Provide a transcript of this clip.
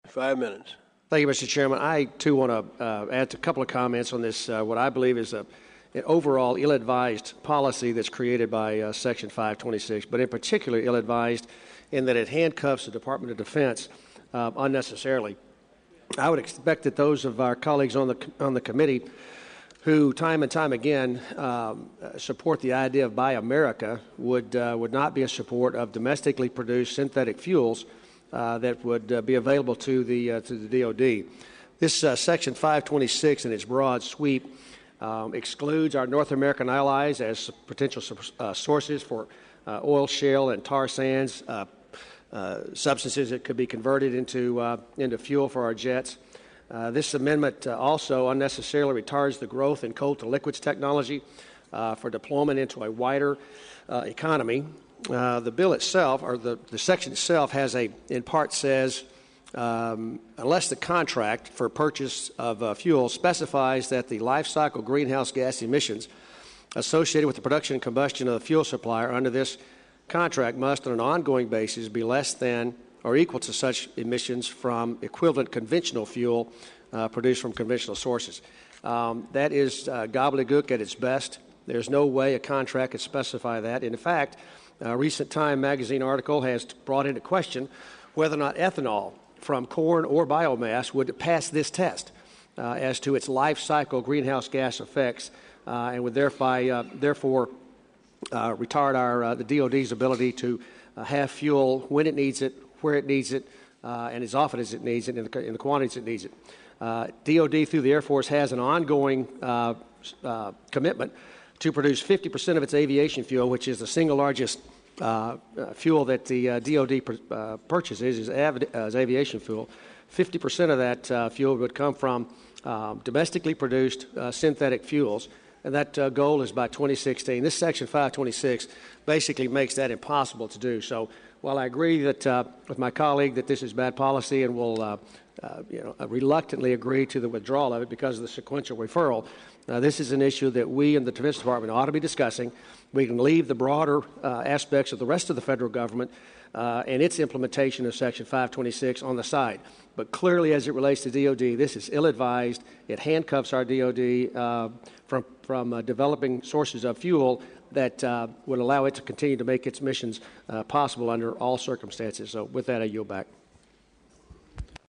5 minutes. Thank you, Mr. Chairman. I, too, want to add a couple of comments on this, what I believe is an overall ill-advised policy that's created by Section 526, but in particular ill-advised in that it handcuffs the Department of Defense unnecessarily. I would expect that those of our colleagues on the committee who time and time again support the idea of Buy America would not be in support of domestically produced synthetic fuels that would be available to the DOD. This Section 526 in its broad sweep excludes our North American allies as potential sources for oil, shale, and tar sands, substances that could be converted into fuel for our jets. This amendment also unnecessarily retards the growth in coal to liquids technology for deployment into a wider economy. The bill itself, or the section itself, in part says, unless the contract for purchase of fuel specifies that the life cycle greenhouse gas emissions associated with the production and combustion of the fuel supplier under this contract must on an ongoing basis be less than or equal to such emissions from equivalent conventional fuel produced from conventional sources. That is gobbledygook at its best. There's no way a contract could specify that. In fact, a recent Time magazine article has brought into question whether or not ethanol from corn or biomass would pass this test as to its life cycle greenhouse gas effects and would therefore retard the DOD's ability to have fuel when it needs it, where it needs it, and as often as it needs it, in the quantities it needs it. DOD, through the Air Force, has an ongoing commitment to produce 50% of its aviation fuel, which is the single largest fuel that the DOD purchases, is aviation fuel. 50% of that fuel would come from domestically produced synthetic fuels, and that goal is by 2016. This Section 526 basically makes that impossible to do. So while I agree that with my colleague that this is bad policy and will reluctantly agree to the withdrawal of it because of the sequential referral, this is an issue that we in the Defense Department ought to be discussing. We can leave the broader aspects of the rest of the federal government and its implementation of Section 526 on the side. But clearly, as it relates to DOD, this is ill-advised. It handcuffs our DOD from developing sources of fuel that would allow it to continue to make its missions possible under all circumstances. So with that, I yield back.